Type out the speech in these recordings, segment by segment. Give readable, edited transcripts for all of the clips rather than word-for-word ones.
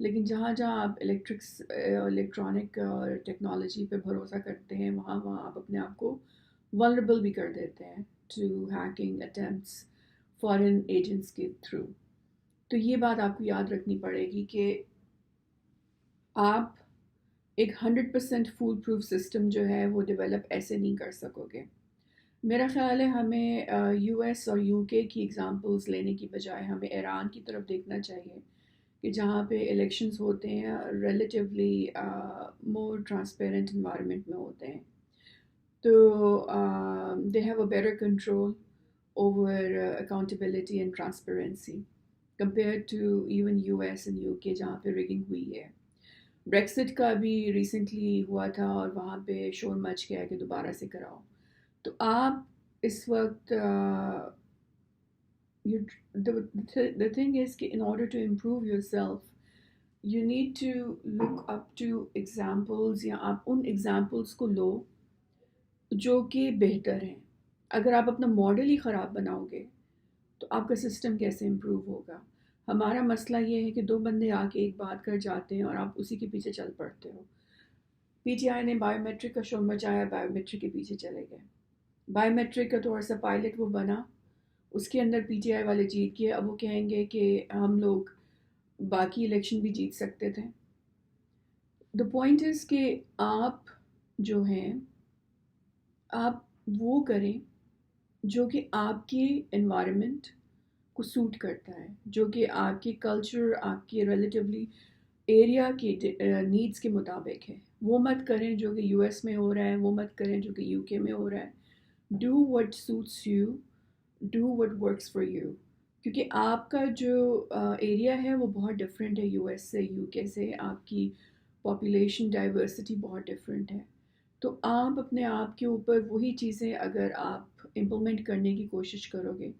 لیکن جہاں جہاں آپ الیکٹرانک ٹیکنالوجی پہ بھروسہ کرتے ہیں وہاں وہاں آپ اپنے آپ کو ولنریبل بھی کر دیتے ہیں to hacking attempts foreign agents کے تھرو. تو یہ بات آپ کو یاد رکھنی پڑے گی کہ آپ ایک 100% فول پروف سسٹم جو ہے وہ ڈیولپ ایسے نہیں کر سکو گے. میرا خیال ہے ہمیں یو ایس اور یو کے کی ایگزامپلس لینے کی بجائے ہمیں ایران کی طرف دیکھنا چاہیے کہ جہاں پہ الیکشنز ہوتے ہیں ریلیٹیولی مور ٹرانسپیرنٹ انوائرمنٹ میں ہوتے ہیں. تو they have a better control over accountability and transparency compare to even U S and U K جہاں پہ ریگنگ ہوئی ہے. بریکسٹ کا بھی ریسنٹلی ہوا تھا اور وہاں پہ شور مچ گیا کہ دوبارہ سے کراؤ. تو آپ اس وقت the thing is کہ in order to improve yourself you need to look up to examples یا آپ ان examples کو لو جو کہ بہتر ہیں. اگر آپ اپنا ماڈل ہی خراب بناؤ گے تو آپ کا سسٹم کیسے امپروو ہوگا؟ ہمارا مسئلہ یہ ہے کہ دو بندے آ کے ایک بات کر جاتے ہیں اور آپ اسی کے پیچھے چل پڑتے ہو. پی ٹی آئی نے بایو میٹرک کا شور مچایا, بایو میٹرک کے پیچھے چلے گئے. بایو میٹرک کا تھوڑا سا پائلٹ وہ بنا, اس کے اندر پی ٹی آئی والے جیت گئے. اب وہ کہیں گے کہ ہم لوگ باقی الیکشن بھی جیت سکتے تھے. دا پوائنٹ از کہ آپ جو ہیں آپ وہ کریں جو کہ آپ کے انوائرمنٹ کو سوٹ کرتا ہے, جو کہ آپ کے کلچر, آپ کے ریلیٹیولی ایریا کی نیڈس کے مطابق ہے. وہ مت کریں جو کہ یو ایس میں ہو رہا ہے, وہ مت کریں جو کہ یو کے میں ہو رہا ہے. Do what suits you, do what works for you. کیونکہ آپ کا جو ایریا ہے وہ بہت ڈفرینٹ ہے یو ایس سے, یو کے سے. آپ کی پاپولیشن ڈائیورسٹی بہت ڈفرینٹ ہے. تو آپ اپنے آپ کے اوپر وہی چیزیں اگر آپ امپلیمنٹ کرنے کی کوشش کرو گے.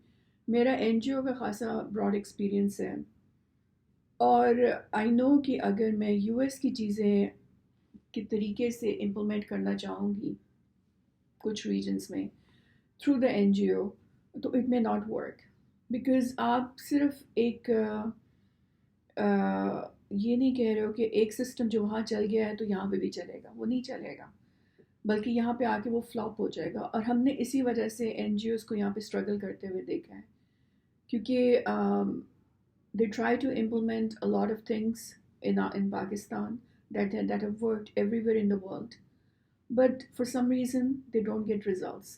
میرا این جی او کا خاصا براڈ ایکسپیرینس ہے اور آئی نو کہ اگر میں یو ایس کی چیزیں کے طریقے سے امپلیمنٹ کرنا چاہوں گی کچھ ریجنس میں تھرو دا این جی او تو it may not work. Because آپ صرف ایک یہ نہیں کہہ رہے ہو کہ ایک سسٹم جو وہاں چل گیا ہے تو یہاں پہ بھی چلے گا. وہ نہیں چلے گا, بلکہ یہاں پہ آ کے وہ فلاپ ہو جائے گا. اور ہم نے اسی وجہ سے این جی اوز کو یہاں پہ اسٹرگل کرتے ہوئے دیکھا ہے, کیونکہ they try to implement a lot of things in Pakistan that have worked everywhere in the world, but for some reason they don't get results.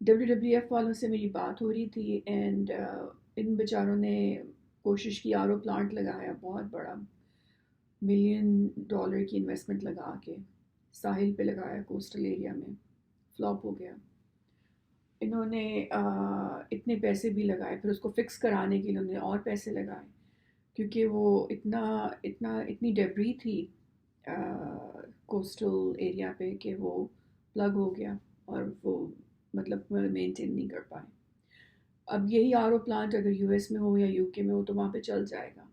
WWF والوں سے میری بات ہو رہی تھی اینڈ ان بیچاروں نے کوشش کی, آر او پلانٹ لگایا بہت بڑا, $1 million کی انویسٹمنٹ لگا کے ساحل پہ لگایا کوسٹل ایریا میں, فلاپ ہو گیا. انہوں نے اتنے پیسے بھی لگائے, پھر اس کو فکس کرانے کے لیے انہوں نے اور پیسے لگائے, کیونکہ وہ اتنی ڈیبری تھی کوسٹل ایریا پہ کہ وہ پلگ ہو گیا اور وہ مطلب مینٹین نہیں کر پائے. اب یہی آر او پلانٹ اگر یو ایس میں ہو یا یو کے میں ہو تو وہاں پہ چل جائے گا.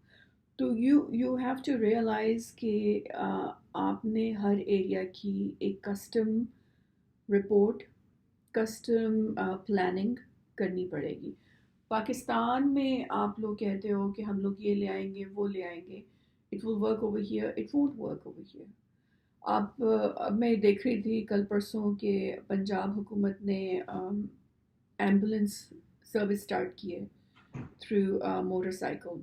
تو یو ہیو ٹو ریئلائز کہ آپ نے ہر ایریا کی ایک کسٹم رپورٹ, کسٹم پلاننگ کرنی پڑے گی. پاکستان میں آپ لوگ کہتے ہو کہ ہم لوگ یہ لے آئیں گے وہ لے آئیں گے, it will work over here, it won't work over here. آپ اب میں دیکھ رہی تھی کل پرسوں کہ پنجاب حکومت نے ایمبولینس سروس اسٹارٹ کی ہے through motorcycle,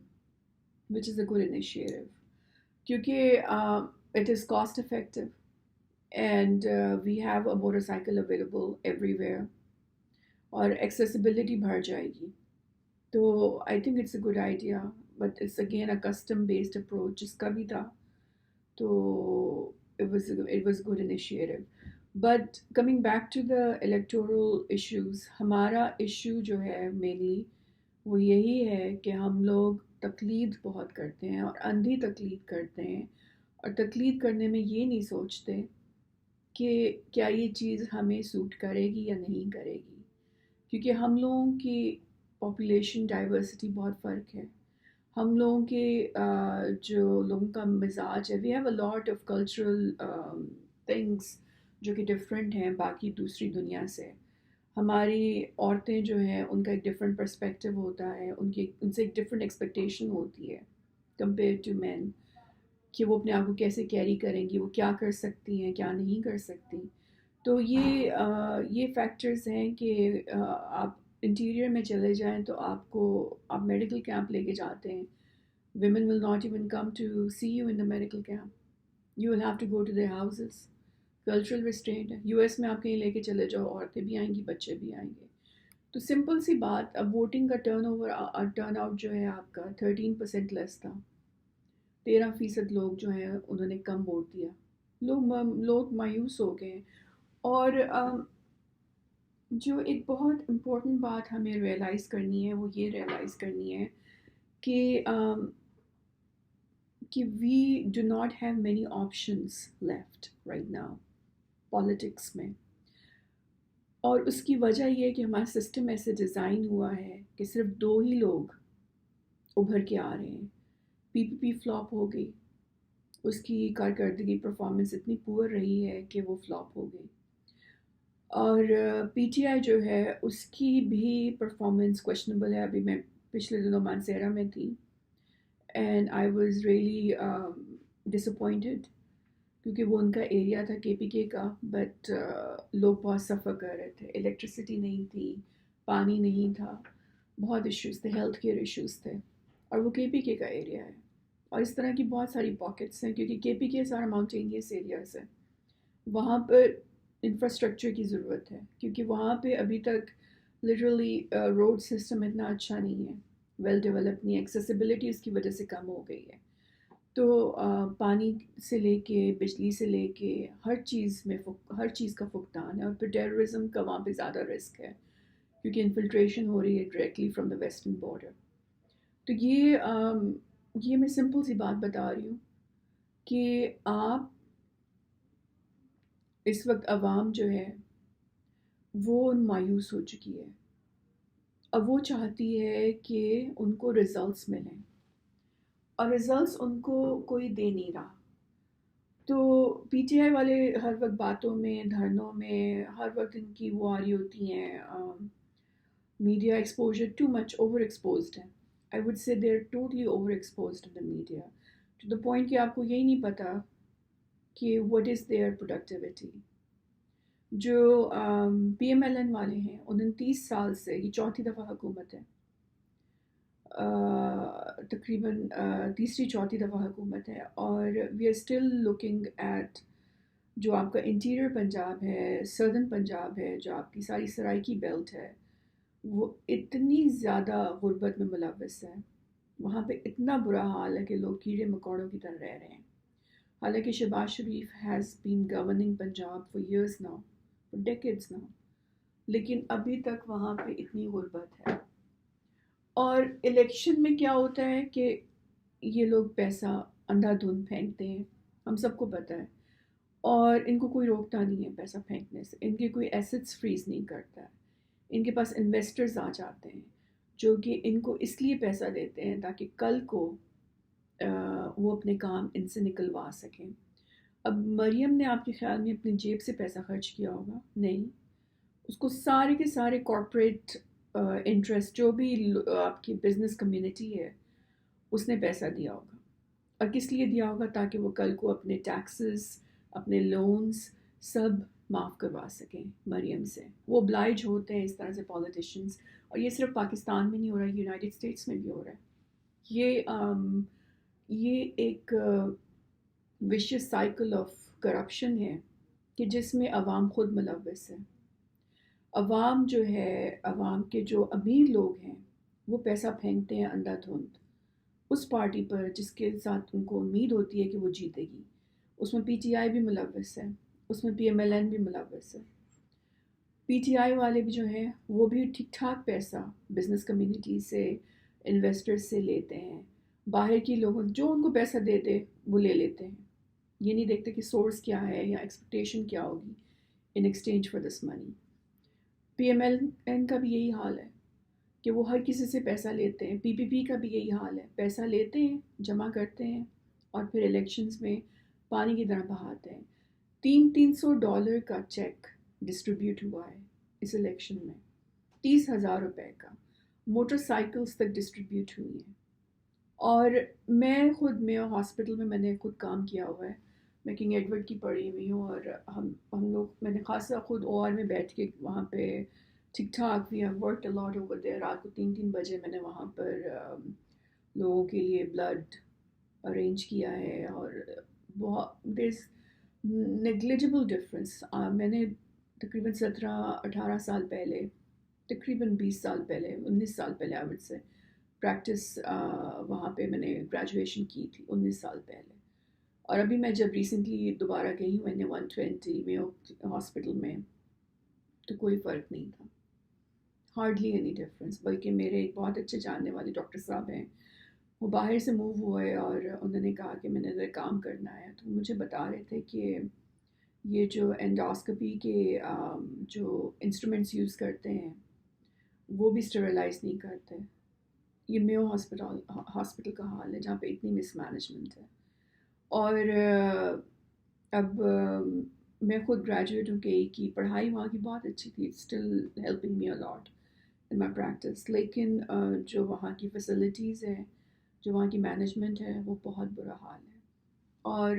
which is a good initiative, کیونکہ it is cost effective and we have a motorcycle available everywhere اور ایکسیسیبلٹی بڑھ جائے گی. تو I think it's a good idea, but it's again a custom based approach جس کا بھی تھا, تو it was good initiative. But coming back to the electoral issues, ہمارا ایشو جو ہے مینلی وہ یہی ہے کہ ہم لوگ تقلید بہت کرتے ہیں اور اندھی تقلید کرتے ہیں, اور تقلید کرنے میں یہ نہیں سوچتے کہ کیا یہ چیز ہمیں سوٹ کرے گی یا نہیں کرے گی, کیونکہ ہم لوگوں کی پاپولیشن ڈائیورسٹی بہت فرق ہے. ہم لوگوں کے جو لوگوں کا مزاج ہے, we have a lot of cultural things جو کہ ڈفرینٹ ہیں باقی دوسری دنیا سے. ہماری عورتیں جو ہیں ان کا ایک ڈفرینٹ پرسپیکٹیو ہوتا ہے, ان سے ایک ڈفرینٹ ایکسپیکٹیشن ہوتی ہے کمپیئر ٹو مین. کہ وہ اپنے آپ کو کیسے کیری کریں گی، وہ کیا کر سکتی ہیں کیا نہیں کر سکتی. تو یہ فیکٹرز ہیں کہ آپ انٹیریئر میں چلے جائیں تو آپ میڈیکل کیمپ لے کے جاتے ہیں. women will not even come to see you in the medical camp. You will have to go to their houses. Cultural restraint ہے. یو ایس میں آپ کہیں لے کے چلے جاؤ، عورتیں بھی آئیں گی بچے بھی آئیں گے. تو سمپل سی بات، اب ووٹنگ کا ٹرن آؤٹ جو ہے آپ کا 13% لیس تھا. 13% لوگ جو ہیں انہوں نے کم ووٹ دیا. لوگ مایوس ہو گئے. اور جو ایک بہت امپورٹنٹ بات ہمیں ریئلائز کرنی ہے وہ یہ ریئلائز کرنی ہے کہ we do not have many options left right now politics میں. اور اس کی وجہ یہ ہے کہ ہمارا سسٹم ایسے ڈیزائن ہوا ہے کہ صرف 2 ہی لوگ ابھر کے آ رہے ہیں. پی فلاپ ہو گئی، اس کی کارکردگی پرفارمنس اتنی پور رہی ہے کہ وہ فلاپ ہو گئی. اور پی ٹی آئی جو ہے اس کی بھی پرفارمنس کویشچنبل ہے. ابھی میں پچھلے دنوں مانسیرا میں تھی and I was really disappointed کیونکہ وہ ان کا ایریا تھا کے پی کے کا، بٹ لوگ بہت سفر کر رہے تھے. الیکٹریسٹی نہیں تھی، پانی نہیں تھا، بہت ایشوز تھے، ہیلتھ کیئر ایشوز تھے. اور وہ کے پی کے کا ایریا ہے. اور اس طرح کی بہت ساری پاکٹس ہیں کیونکہ کے پی کے سارا ماؤنٹینیس ایریاز ہے. وہاں پر انفراسٹرکچر کی ضرورت ہے کیونکہ وہاں پہ ابھی تک لٹرلی روڈ سسٹم اتنا اچھا نہیں ہے، ویل ڈیولپ نہیں ہے. ایکسیسیبلٹی اس کی وجہ سے کم ہو گئی ہے. تو پانی سے لے کے بجلی سے لے کے ہر چیز کا فقدان ہے. اور پھر ٹیررزم کا وہاں پہ زیادہ رسک ہے کیونکہ انفلٹریشن ہو رہی ہے directly from the western border. تو یہ میں سمپل سی بات بتا رہی ہوں کہ آپ اس وقت عوام جو ہے وہ مایوس ہو چکی ہے. اب وہ چاہتی ہے کہ ان کو ریزلٹس ملیں اور ریزلٹس ان کو کوئی دے نہیں رہا. تو پی ٹی آئی والے ہر وقت باتوں میں دھرنوں میں ہر وقت ان کی وہ آ رہی ہوتی ہیں media exposure too much overexposed ہے. I would say they are totally overexposed in the media to the point کہ آپ کو یہی نہیں پتہ کہ وٹ از دیئر پروڈکٹیوٹی. جو پی ایم ایل این والے ہیں 29 سال سے یہ 4تھی دفعہ حکومت ہے، تقریباً 3-4 دفعہ حکومت ہے. اور we are still looking at جو آپ کا انٹیریئر پنجاب ہے، سدرن پنجاب ہے، جو آپ کی ساری سرائکی بیلٹ ہے، وہ اتنی زیادہ غربت میں ملوث ہے. وہاں پہ اتنا برا حال ہے کہ لوگ کیڑے مکوڑوں کی طرح رہ رہے ہیں. حالانکہ Shahbaz Sharif has been governing Punjab for years now, for decades now, لیکن ابھی تک وہاں پہ اتنی غربت ہے. اور الیکشن میں کیا ہوتا ہے کہ یہ لوگ پیسہ اندھا دھند پھینکتے ہیں، ہم سب کو پتہ ہے. اور ان کو کوئی روکتا نہیں ہے پیسہ پھینکنے سے. ان کے کوئی ایسٹس فریز نہیں کرتا ہے. ان کے پاس انویسٹرز آ جاتے ہیں جو کہ ان کو اس لیے پیسہ دیتے ہیں تاکہ کل کو وہ اپنے کام ان سے نکلوا سکیں. اب مریم نے آپ کے خیال میں اپنی جیب سے پیسہ خرچ کیا ہوگا؟ نہیں. اس کو سارے کے سارے کارپوریٹ انٹرسٹ جو بھی آپ کی بزنس کمیونٹی ہے اس نے پیسہ دیا ہوگا. اور کس لیے دیا ہوگا؟ تاکہ وہ کل کو اپنے ٹیکسز، اپنے لونز سب معاف کروا سکیں مریم سے. وہ oblige ہوتے ہیں اس طرح سے پولیٹیشینز. اور یہ صرف پاکستان میں نہیں ہو رہا، یونائٹڈ اسٹیٹس میں بھی ہو رہا ہے. یہ ایک ویشیس سائیکل آف کرپشن ہے کہ جس میں عوام خود ملوث ہے. عوام جو ہے، عوام کے جو امیر لوگ ہیں وہ پیسہ پھینکتے ہیں اندھا دھند اس پارٹی پر جس کے ساتھ ان کو امید ہوتی ہے کہ وہ جیتے گی. اس میں پی ٹی آئی بھی ملوث ہے، اس میں پی ایم ایل این بھی ملوث ہے. پی ٹی آئی والے بھی جو ہیں وہ بھی ٹھیک ٹھاک پیسہ بزنس کمیونٹی سے، انویسٹر سے لیتے ہیں. باہر کی لوگوں جو ان کو پیسہ دیتے وہ لے لیتے ہیں. یہ نہیں دیکھتے کہ سورس کیا ہے یا ایکسپیکٹیشن کیا ہوگی in exchange for this money. P M L N کا بھی یہی حال ہے کہ وہ ہر کسی سے پیسہ لیتے ہیں. پی کا بھی یہی حال ہے، پیسہ لیتے ہیں، جمع کرتے ہیں اور پھر الیکشنز میں پانی کی طرح بہاتے ہیں. $300 کا چیک ڈسٹریبیوٹ ہوا ہے اس الیکشن میں، 30,000 روپے کا. موٹر سائیکلز تک ڈسٹریبیوٹ ہوئی ہیں. اور میں خود میو ہاسپٹل میں نے خود کام کیا ہوا ہے. میں کنگ ایڈورڈ کی پڑھی ہوئی ہوں، اور ہم لوگ میں نے خاصا خود او آر میں بیٹھ کے وہاں پہ ٹھیک ٹھاک بھی ورک الاٹ اوور دیر. رات کو 3 بجے میں نے وہاں پر لوگوں کے لیے بلڈ ارینج کیا ہے. اور بہت دیر از نیگلیجبل ڈفرینس. میں نے تقریباً 17-18 سال پہلے، تقریباً 20 سال پہلے، 19 سال پہلے آئی وڈ سے پریکٹس وہاں پہ میں نے گریجویشن کی تھی 19 سال پہلے. اور ابھی میں جب ریسنٹلی دوبارہ گئی ہوں میں نے 120 میں ہاسپٹل میں، تو کوئی فرق نہیں تھا، ہارڈلی اینی ڈفرینس. بلکہ میرے ایک بہت اچھے جاننے والے ڈاکٹر صاحب ہیں، وہ باہر سے موو ہوئے اور انہوں نے کہا کہ میں نے ادھر کام کرنا ہے. تو مجھے بتا رہے تھے کہ یہ جو اینڈوسکوپی کے جو انسٹرومنٹس یوز کرتے ہیں وہ بھی اسٹیریلائز نہیں کرتے. یہ میو ہاسپٹل کا حال ہے جہاں پہ اتنی مس مینجمنٹ ہے. اور اب میں خود گریجویٹ ہوں کہ کی پڑھائی وہاں کی بہت اچھی تھی، still helping me a lot in my practice. لیکن جو وہاں کی فیسلٹیز ہیں، جو وہاں کی مینجمنٹ ہے، وہ بہت برا حال ہے. اور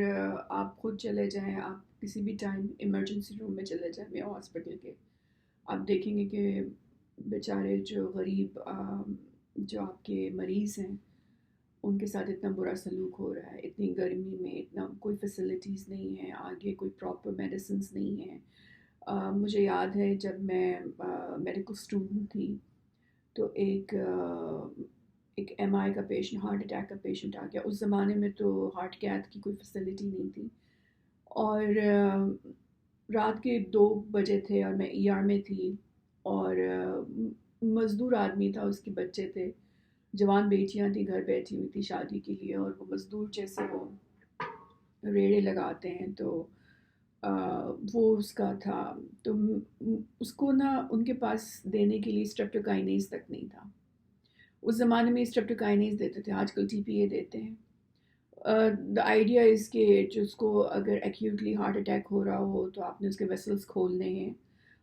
آپ خود چلے جائیں، آپ کسی بھی ٹائم ایمرجنسی روم میں چلے جائیں میو ہاسپٹل کے، آپ دیکھیں گے کہ بیچارے جو غریب جو آپ کے مریض ہیں ان کے ساتھ اتنا برا سلوک ہو رہا ہے. اتنی گرمی میں اتنا کوئی فیسلٹیز نہیں ہیں، آگے کوئی پراپر میڈیسنس نہیں ہیں. مجھے یاد ہے جب میں میڈیکل اسٹوڈنٹ تھی تو ایک ایم آئی کا پیشنٹ، ہارٹ اٹیک کا پیشنٹ آ گیا. اس زمانے میں تو ہارٹ کیتھ کی کوئی فیسلٹی نہیں تھی. اور رات کے 2 بجے تھے اور میں ای آر میں تھی، اور مزدور آدمی تھا، اس کے بچے تھے، جوان بیٹیاں تھیں گھر بیٹھی ہوئی تھی شادی کے لیے. اور وہ مزدور جیسے وہ ریڑے لگاتے ہیں تو وہ اس کا تھا. تو اس کو نا ان کے پاس دینے کے لیے اسٹریپٹوکائنیز تک نہیں تھا. اس زمانے میں اسٹریپٹوکائنیز دیتے تھے، آج کل ٹی پی اے دیتے ہیں. دا آئیڈیا از کہ جس کو اگر ایکیوٹلی ہارٹ اٹیک ہو رہا ہو تو آپ نے اس کے ویسلس کھولنے ہیں.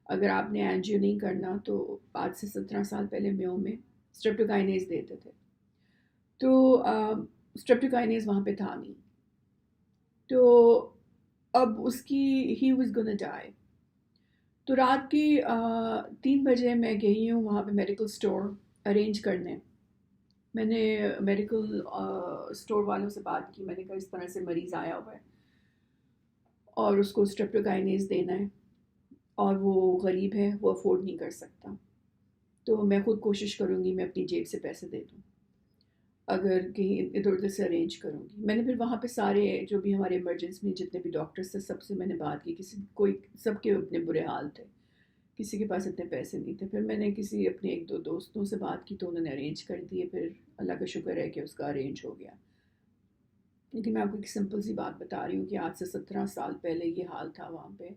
اگر آپ نے اینجیو نہیں کرنا تو آج سے 17 سال پہلے میو میں اسٹریپٹوکائنیز دیتے تھے. تو اسٹریپٹوکائنیز وہاں پہ تھا نہیں. تو اب اس کی ہی واز گونا ڈائی. تو رات کی 3 بجے میں گئی ہوں وہاں پہ میڈیکل اسٹور ارینج کرنے. میں نے میڈیکل اسٹور والوں سے بات کی، میں نے کہا اس طرح سے مریض آیا ہوا ہے اور اس کو اسٹریپٹوکائنیز دینا ہے، اور وہ غریب ہے، وہ افورڈ نہیں کر سکتا. تو میں خود کوشش کروں گی میں اپنی جیب سے پیسے دے دوں اگر کہیں ادھر ادھر سے ارینج کروں گی. میں نے پھر وہاں پہ سارے جو بھی ہمارے ایمرجنسی میں جتنے بھی ڈاکٹرس تھے سب سے میں نے بات کی. سب کے اتنے برے حال تھے، کسی کے پاس اتنے پیسے نہیں تھے. پھر میں نے کسی اپنے 1-2 دوستوں سے بات کی تو انہوں نے ارینج کر دیے. پھر اللہ کا شکر ہے کہ اس کا ارینج ہو گیا. لیکن میں آپ کو ایک سمپل سی بات بتا رہی ہوں کہ آج سے 17 سال پہلے یہ حال تھا وہاں پہ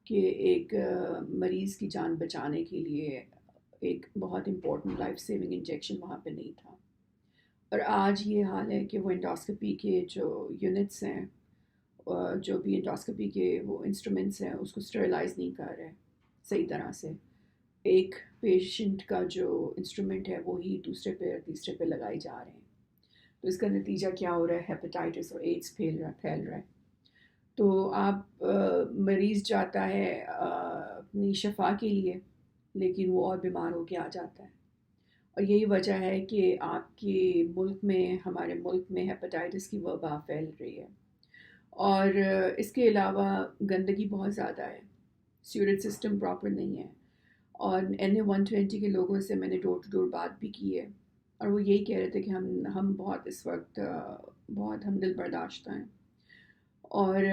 کہ ایک مریض کی جان بچانے کے لیے ایک بہت امپورٹنٹ لائف سیونگ انجیکشن وہاں پہ نہیں تھا. اور آج یہ حال ہے کہ وہ انڈوسکوپی کے جو یونٹس ہیں، جو بھی انڈوسکوپی کے وہ انسٹرومنٹس ہیں، اس کو اسٹیریلائز نہیں کر رہے صحیح طرح سے. ایک پیشنٹ کا جو انسٹرومنٹ ہے وہی دوسرے پہ تیسرے پہ لگائی جا رہے ہیں. تو اس کا نتیجہ کیا ہو رہا ہے؟ ہیپیٹائٹس اور ایڈس پھیل رہا ہے. تو آپ مریض جاتا ہے اپنی شفا کے لیے، لیکن وہ اور بیمار ہو کے آ جاتا ہے. اور یہی وجہ ہے کہ آپ کے ملک میں، ہمارے ملک میں ہیپیٹائٹس کی وبا پھیل رہی ہے. اور اس کے علاوہ گندگی بہت زیادہ ہے، سیوریج سسٹم پراپر نہیں ہے. اور NA-120 کے لوگوں سے میں نے ڈور ٹو ڈور بات بھی کی ہے، اور وہ یہی کہہ رہے تھے کہ ہم بہت اس وقت بہت ہم دل برداشتہ ہیں. اور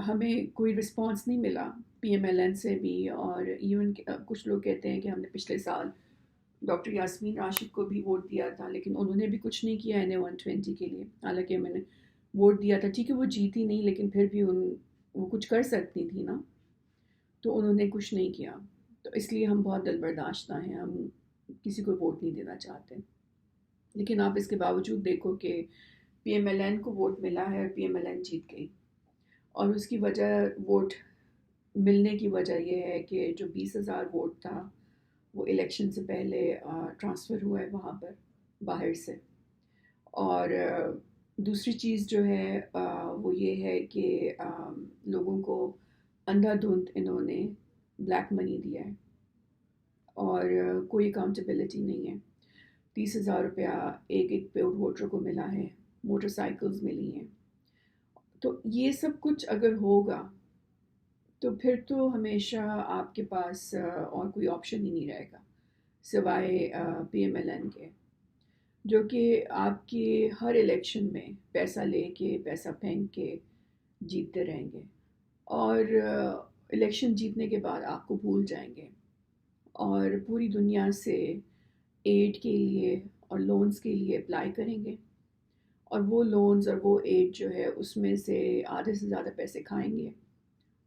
ہمیں کوئی رسپانس نہیں ملا PMLN سے بھی. اور ایون کچھ لوگ کہتے ہیں کہ ہم نے پچھلے سال ڈاکٹر یاسمین راشد کو بھی ووٹ دیا تھا، لیکن انہوں نے بھی کچھ نہیں کیا NA-120 کے لیے. حالانکہ میں نے ووٹ دیا تھا، ٹھیک ہے وہ جیتی نہیں، لیکن پھر بھی وہ کچھ کر سکتی تھی نا، تو انہوں نے کچھ نہیں کیا. تو اس لیے ہم بہت دل برداشتہ ہیں، ہم کسی کو ووٹ نہیں دینا چاہتے. لیکن آپ اس کے باوجود دیکھو کہ PMLN کو ووٹ ملا ہے اور PMLN جیت گئی. اور اس کی وجہ، ووٹ ملنے کی وجہ یہ ہے کہ جو 20,000 ووٹ تھا وہ الیکشن سے پہلے ٹرانسفر ہوا ہے وہاں پر باہر سے. اور دوسری چیز جو ہے وہ یہ ہے کہ لوگوں کو اندھا دھند انہوں نے بلیک منی دیا ہے اور کوئی اکاؤنٹیبلٹی نہیں ہے. 30,000 روپیہ ایک ایک ووٹر کو ملا ہے, موٹر سائیکلز ملی ہیں. تو یہ سب کچھ اگر ہوگا تو پھر تو ہمیشہ آپ کے پاس اور کوئی آپشن ہی نہیں رہے گا سوائے پی ایم ایل این کے, جو کہ آپ کے ہر الیکشن میں پیسہ لے کے پیسہ پھینک کے جیتتے رہیں گے اور الیکشن جیتنے کے بعد آپ کو بھول جائیں گے اور پوری دنیا سے ایڈ کے لیے اور لونز کے لیے اپلائی کریں گے, اور وہ لونز اور وہ ایڈ جو ہے اس میں سے آدھے سے زیادہ پیسے کھائیں گے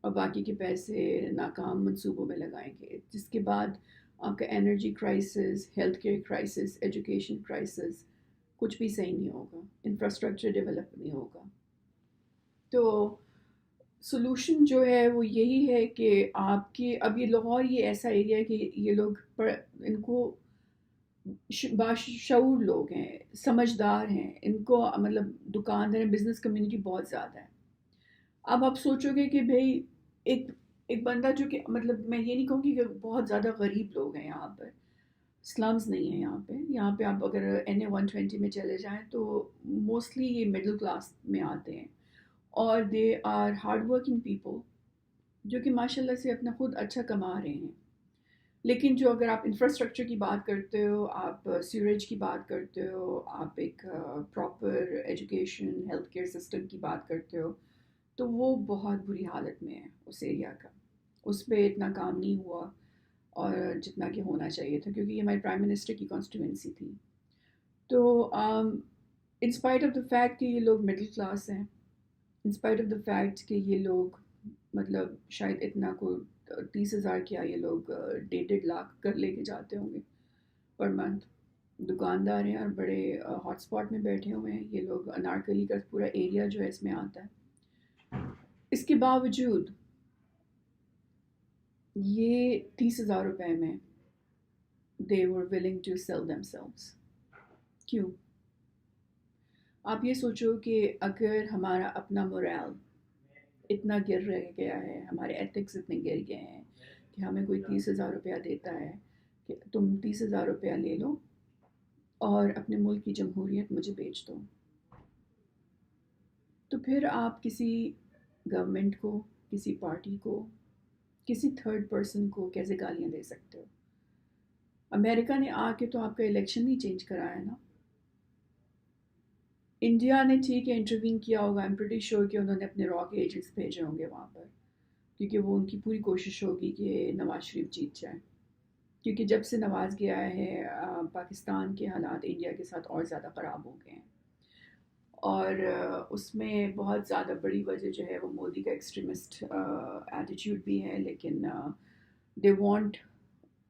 اور باقی کے پیسے ناکام منصوبوں میں لگائیں گے, جس کے بعد آپ کا energy crisis, health care crisis, education crisis, کچھ بھی صحیح نہیں ہوگا, انفراسٹرکچر ڈیولپ نہیں ہوگا. تو سلوشن جو ہے وہ یہی ہے کہ آپ کے اب یہ لاہور یہ ایسا ایریا ہے کہ یہ لوگ ان کو باشعور لوگ ہیں, سمجھدار ہیں, ان کو مطلب دکاندار بزنس کمیونٹی بہت زیادہ ہے. اب آپ سوچو گے کہ بھئی ایک بندہ جو کہ مطلب میں یہ نہیں کہوں گی کہ بہت زیادہ غریب لوگ ہیں یہاں پر, سلمز نہیں ہیں یہاں پہ آپ اگر NA 120 میں چلے جائیں تو موسٹلی یہ مڈل کلاس میں آتے ہیں اور they are hard working people جو کہ ماشاء اللہ سے اپنا خود اچھا کما رہے ہیں. لیکن جو اگر آپ انفراسٹرکچر کی بات کرتے ہو, آپ سیوریج کی بات کرتے ہو, آپ ایک proper education health care system کی بات کرتے ہو, تو وہ بہت بری حالت میں ہے اس ایریا کا. اس پہ اتنا کام نہیں ہوا اور جتنا کہ ہونا چاہیے تھا, کیونکہ یہ ہمارے پرائم منسٹر کی کانسٹیٹوینسی تھی. تو انسپائٹ آف دا فیکٹ کہ یہ لوگ مڈل کلاس ہیں, انسپائٹ آف دا فیکٹ کہ یہ لوگ مطلب شاید اتنا کو 30,000 کیا یہ لوگ 1.5 لاکھ کر لے کے جاتے ہوں گے پر منتھ. دکاندار ہیں اور بڑے ہاٹ اسپاٹ میں بیٹھے ہوئے ہیں یہ لوگ, انارکلی کا پورا ایریا جو ہے اس میں آتا ہے. اس کے باوجود یہ 30,000 روپے میں they were willing to sell themselves. کیوں؟ آپ یہ سوچو کہ اگر ہمارا اپنا مورال اتنا گر رہ گیا ہے, ہمارے ایتھکس اتنے گر گئے ہیں کہ ہمیں کوئی 30,000 روپیہ دیتا ہے کہ تم 30,000 روپیہ لے لو اور اپنے ملک کی جمہوریت مجھے بیچ دو, تو پھر آپ کسی گورنمنٹ کو, کسی پارٹی کو, کسی تھرڈ پرسن کو کیسے گالیاں دے سکتے ہو؟ امریکہ نے آ کے تو آپ کا الیکشن نہیں چینج کرایا نا. انڈیا نے ٹھیک ہے انٹروین کیا ہوگا, ایم پریٹی شیور کہ انہوں نے اپنے را کے ایجنٹس بھیجے ہوں گے وہاں پر, کیونکہ وہ ان کی پوری کوشش ہوگی کہ نواز شریف جیت جائے. کیونکہ جب سے نواز گیا ہے پاکستان کے حالات انڈیا کے ساتھ اور زیادہ خراب ہو گئے ہیں, اور اس میں بہت زیادہ بڑی وجہ جو ہے وہ مودی کا ایکسٹریمسٹ ایٹیٹیوڈ بھی ہے, لیکن they want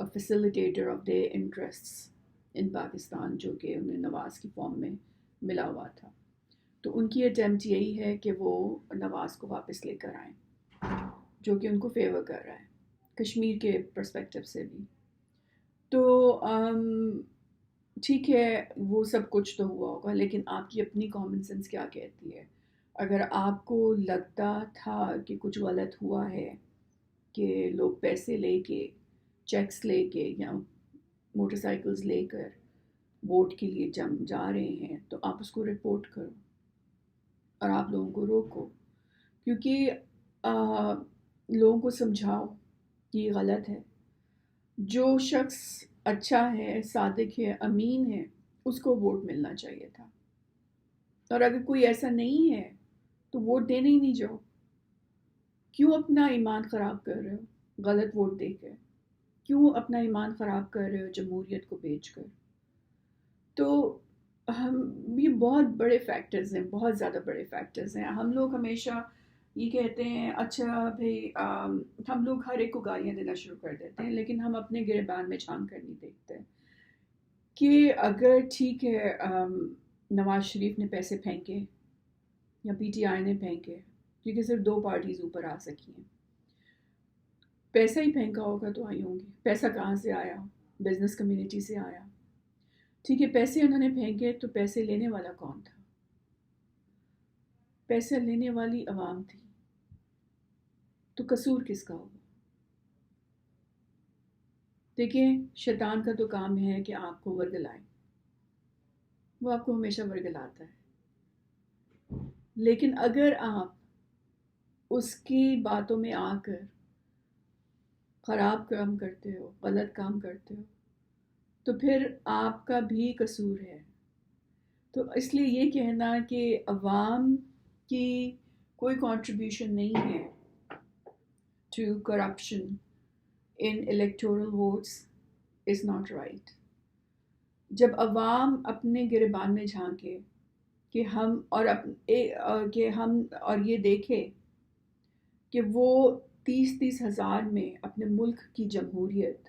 a facilitator of their interests in Pakistan, جو کہ انہیں نواز کی فارم میں ملا ہوا تھا. تو ان کی اٹیمپٹ یہی ہے کہ وہ نواز کو واپس لے کر آئیں, جو کہ ان کو فیور کر رہا ہے کشمیر کے پرسپیکٹو سے بھی. تو ٹھیک ہے وہ سب کچھ تو ہوا ہوگا, لیکن آپ کی اپنی کامن سینس کیا کہتی ہے؟ اگر آپ کو لگتا تھا کہ کچھ غلط ہوا ہے, کہ لوگ پیسے لے کے, چیکس لے کے یا موٹر سائیکلز لے کر ووٹ کے لیے جا رہے ہیں, تو آپ اس کو رپورٹ کرو اور آپ لوگوں کو روکو, کیونکہ لوگوں کو سمجھاؤ کہ یہ غلط ہے. جو شخص اچھا ہے, صادق ہے, امین ہے, اس کو ووٹ ملنا چاہیے تھا, اور اگر کوئی ایسا نہیں ہے تو ووٹ دینے ہی نہیں جاؤ. کیوں اپنا ایمان خراب کر رہے ہو غلط ووٹ دے کے؟ کیوں اپنا ایمان خراب کر رہے ہو جمہوریت کو بیچ کر؟ تو یہ بہت بڑے فیکٹرز ہیں, بہت زیادہ بڑے فیکٹرز ہیں. ہم لوگ ہمیشہ یہ کہتے ہیں اچھا بھائی, ہم لوگ ہر ایک کو گالیاں دینا شروع کر دیتے ہیں, لیکن ہم اپنے گریبان میں جھانک کر نہیں دیکھتے کہ اگر ٹھیک ہے نواز شریف نے پیسے پھینکے یا PTI نے پھینکے, کیونکہ صرف 2 پارٹیز اوپر آ سکی ہیں, پیسہ ہی پھینکا ہوگا تو آئی ہوں گی. پیسہ کہاں سے آیا؟ بزنس کمیونٹی سے آیا. ٹھیک ہے، پیسے انہوں نے پھینکے تو پیسے لینے والا کون تھا؟ پیسہ لینے والی عوام تھی، تو قصور کس کا ہوگا؟ دیکھیں، شیطان کا تو کام ہے کہ آپ کو ورگلائے، وہ آپ کو ہمیشہ ورگلاتا ہے، لیکن اگر آپ اس کی باتوں میں آ کر خراب کام کرتے ہو، غلط کام کرتے ہو، تو پھر آپ کا بھی قصور ہے۔ تو اس لیے یہ کہنا کہ عوام کی کوئی کنٹریبیوشن نہیں ہے to corruption in electoral votes is not right. جب عوام اپنے گریبان میں جھانکے کہ ہم اور یہ دیکھے کہ وہ 30 ہزار میں اپنے ملک کی جمہوریت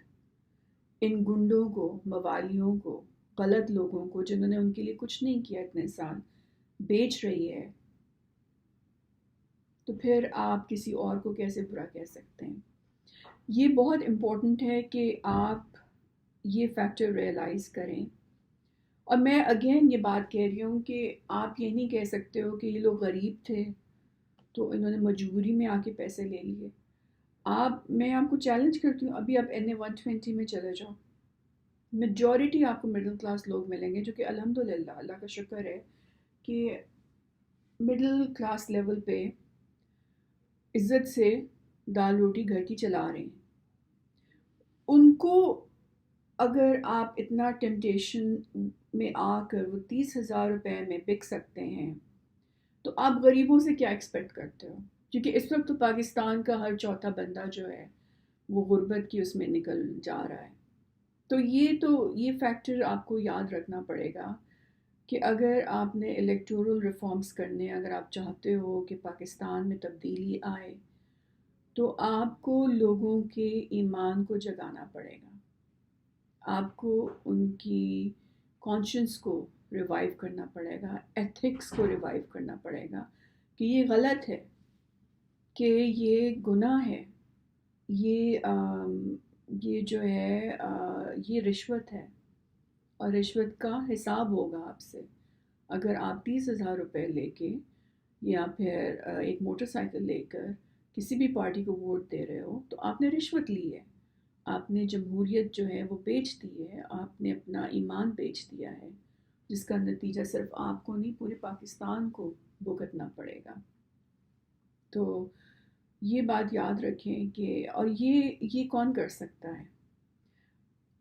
ان گنڈوں کو، موالیوں کو، غلط لوگوں کو جنہوں نے ان کے لیے کچھ نہیں کیا اتنے سال، بیچ رہی ہے، تو پھر آپ کسی اور کو کیسے برا کہہ سکتے ہیں؟ یہ بہت امپورٹنٹ ہے کہ آپ یہ فیکٹر ریئلائز کریں۔ اور میں اگین یہ بات کہہ رہی ہوں کہ آپ یہ نہیں کہہ سکتے ہو کہ یہ لوگ غریب تھے تو انہوں نے مجبوری میں آ کے پیسے لے لیے۔ میں آپ کو چیلنج کرتی ہوں، ابھی آپ NA 120 میں چلے جاؤ، میجورٹی آپ کو مڈل کلاس لوگ ملیں گے جو کہ الحمدللہ اللہ کا شکر ہے کہ مڈل کلاس لیول پہ عزت سے دال روٹی گھر کی چلا رہے ہیں۔ ان کو اگر آپ اتنا ٹیمپٹیشن میں آ کر وہ 30,000 روپے میں بک سکتے ہیں تو آپ غریبوں سے کیا ایکسپیکٹ کرتے ہو؟ کیونکہ اس وقت تو پاکستان کا ہر چوتھا بندہ جو ہے وہ غربت کی اس میں نکل جا رہا ہے۔ تو یہ فیکٹر آپ کو یاد رکھنا پڑے گا کہ اگر آپ نے الیکٹورل ریفارمز کرنے، اگر آپ چاہتے ہو کہ پاکستان میں تبدیلی آئے، تو آپ کو لوگوں کے ایمان کو جگانا پڑے گا، آپ کو ان کی کانشنس کو ریوائیو کرنا پڑے گا، ایتھکس کو ریوائیو کرنا پڑے گا کہ یہ غلط ہے، کہ یہ گناہ ہے، یہ جو ہے یہ رشوت ہے، اور رشوت کا حساب ہوگا آپ سے۔ اگر آپ 30,000 روپے لے کے یا پھر ایک موٹر سائیکل لے کر کسی بھی پارٹی کو ووٹ دے رہے ہو تو آپ نے رشوت لی ہے، آپ نے جمہوریت جو ہے وہ بیچ دی ہے، آپ نے اپنا ایمان بیچ دیا ہے، جس کا نتیجہ صرف آپ کو نہیں پورے پاکستان کو بھگتنا پڑے گا۔ تو یہ بات یاد رکھیں کہ اور یہ کون کر سکتا ہے؟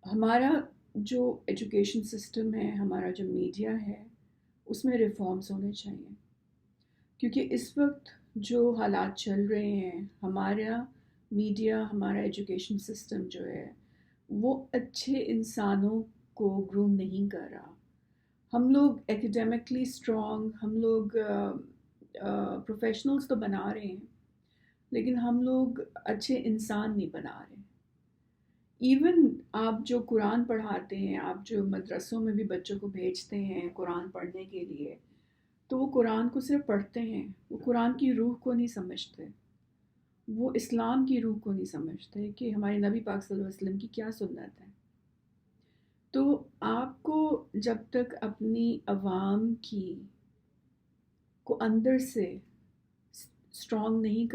ہمارا جو ایجوکیشن سسٹم ہے، ہمارا جو میڈیا ہے، اس میں ریفارمز ہونے چاہیے، کیونکہ اس وقت جو حالات چل رہے ہیں، ہمارا میڈیا، ہمارا ایجوکیشن سسٹم جو ہے وہ اچھے انسانوں کو گروم نہیں کر رہا۔ ہم لوگ ایکیڈیمکلی اسٹرانگ، ہم لوگ پروفیشنلز تو بنا رہے ہیں، لیکن ہم لوگ اچھے انسان نہیں بنا رہے۔ ایون آپ جو قرآن پڑھاتے ہیں، آپ جو مدرسوں میں بھی بچوں کو بھیجتے ہیں قرآن پڑھنے کے لیے، تو وہ قرآن کو صرف پڑھتے ہیں، وہ قرآن کی روح کو نہیں سمجھتے، وہ اسلام کی روح کو نہیں سمجھتے کہ ہمارے نبی پاک صلی اللہ علیہ وسلم کی کیا سنت ہے۔ تو آپ کو جب تک اپنی عوام کو اندر سے اسٹرانگ نہیں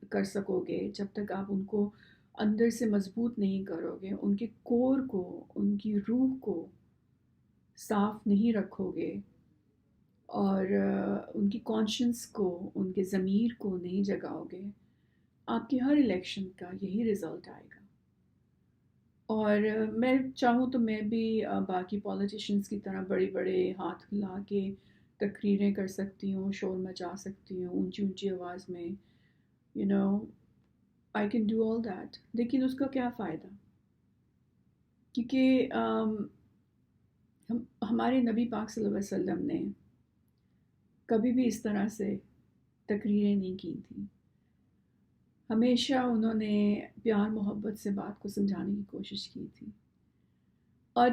کر سکو گے، جب تک آپ ان کو اندر سے مضبوط نہیں کرو گے، ان کے کور کو، ان کی روح کو صاف نہیں رکھو گے، اور ان کی کانشنس کو، ان کے ضمیر کو نہیں جگاؤ گے، آپ کے ہر الیکشن کا یہی رزلٹ آئے گا۔ اور میں چاہوں تو میں بھی باقی پولیٹیشنز کی طرح بڑے بڑے ہاتھ ہلا کے تقریریں کر سکتی ہوں، شور مچا سکتی ہوں اونچی اونچی آواز میں، I can do all that, لیکن اس کا کیا فائدہ؟ کیونکہ ہمارے نبی پاک صلی اللہ علیہ وسلم نے کبھی بھی اس طرح سے تقریریں نہیں کی تھیں، ہمیشہ انہوں نے پیار محبت سے بات کو سمجھانے کی کوشش کی تھی۔ اور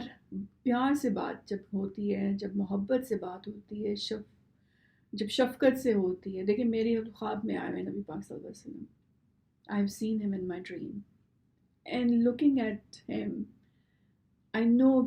پیار سے بات جب ہوتی ہے، جب محبت سے بات ہوتی ہے، جب شفقت سے ہوتی ہے، دیکھیں میرے خواب میں آئے ہوئے نبی پاک صلی اللہ علیہ وسلم، I have seen him in my dream, and looking at him I know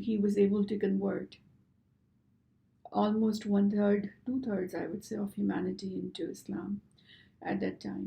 he was able to convert almost one third, two thirds, I would say, of humanity into Islam at that time.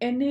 NA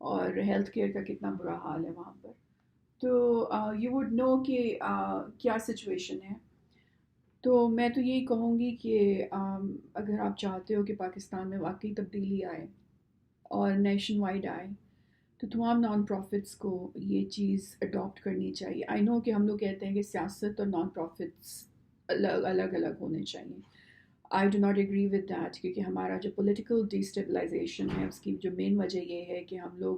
اور health care کا کتنا برا حال ہے وہاں پر. تو you would know کہ کیا سچویشن ہے. تو میں تو یہی کہوں گی کہ اگر آپ چاہتے ہو کہ پاکستان میں واقعی تبدیلی آئے اور نیشن وائڈ آئے تو تمام نان پروفٹس کو یہ چیز اڈاپٹ کرنی چاہیے. آئی نو کہ ہم لوگ کہتے ہیں کہ سیاست اور نان پروفٹس الگ الگ الگ ہونے چاہیے. I do not agree with that کیونکہ ہمارا جو پولیٹیکل ڈیسٹیبلائزیشن ہے اس کی جو مین وجہ یہ ہے کہ ہم لوگ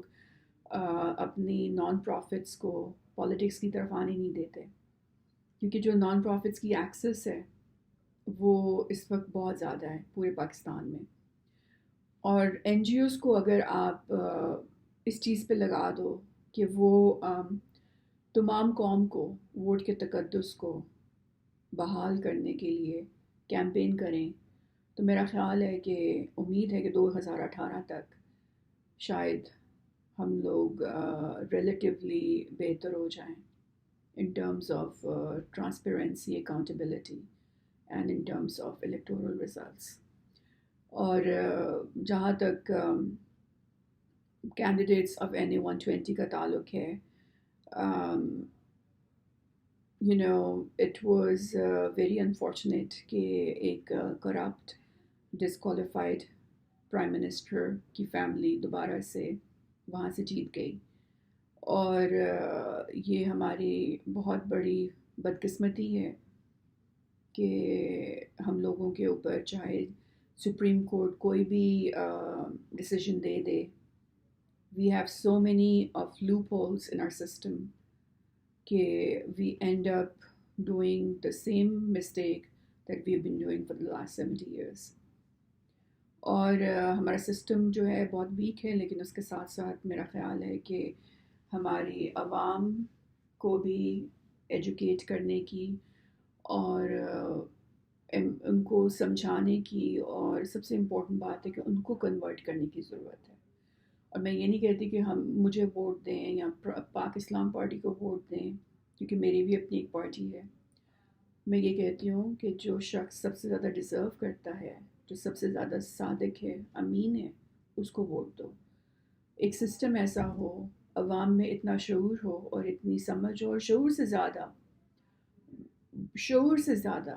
اپنی نان پروفٹس کو پالیٹکس کی طرف آنے نہیں دیتے. کیونکہ جو نان پروفٹس کی ایکسس ہے وہ اس وقت بہت زیادہ ہے پورے پاکستان میں. اور این جی اوز کو اگر آپ اس چیز پہ لگا دو کہ وہ تمام قوم کو ووٹ کے تقدس کو بحال کرنے کے لیے کیمپین کریں تو میرا خیال ہے کہ امید ہے کہ 2018 تک شاید ہم لوگ ریلیٹیولی بہتر ہو جائیں in terms of transparency, accountability, and in terms of electoral results. اور جہاں تک candidates of NA 120 کا تعلق ہے, you know, it was very unfortunate کہ ایک corrupt, disqualified prime minister کی فیملی دوبارہ سے وہاں سے جیت گئی. اور یہ ہماری بہت بڑی بدقسمتی ہے کہ ہم لوگوں کے اوپر چاہے سپریم کورٹ کوئی بھی ڈیسیژن دے دے, we have so many of loopholes in our system کہ we end up doing the same mistake that we have been doing for the last 70 years. اور ہمارا سسٹم جو ہے بہت ویک ہے, لیکن اس کے ساتھ ساتھ میرا خیال ہے کہ ہماری عوام کو بھی ایجوکیٹ کرنے کی اور ان کو سمجھانے کی, اور سب سے امپورٹنٹ بات ہے کہ ان کو کنورٹ کرنے کی ضرورت ہے. اور میں یہ نہیں کہتی کہ ہم مجھے ووٹ دیں یا پاک اسلام پارٹی کو ووٹ دیں کیونکہ میری بھی اپنی ایک پارٹی ہے. میں یہ کہتی ہوں کہ جو شخص سب سے زیادہ ڈیزرو کرتا ہے, جو سب سے زیادہ صادق ہے, امین ہے, اس کو ووٹ دو. ایک سسٹم ایسا ہو, عوام میں اتنا شعور ہو اور اتنی سمجھ ہو, اور شعور سے زیادہ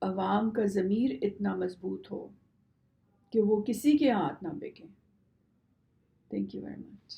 عوام کا ضمیر اتنا مضبوط ہو کہ وہ کسی کے ہاتھ نہ بکیں. Thank you very much.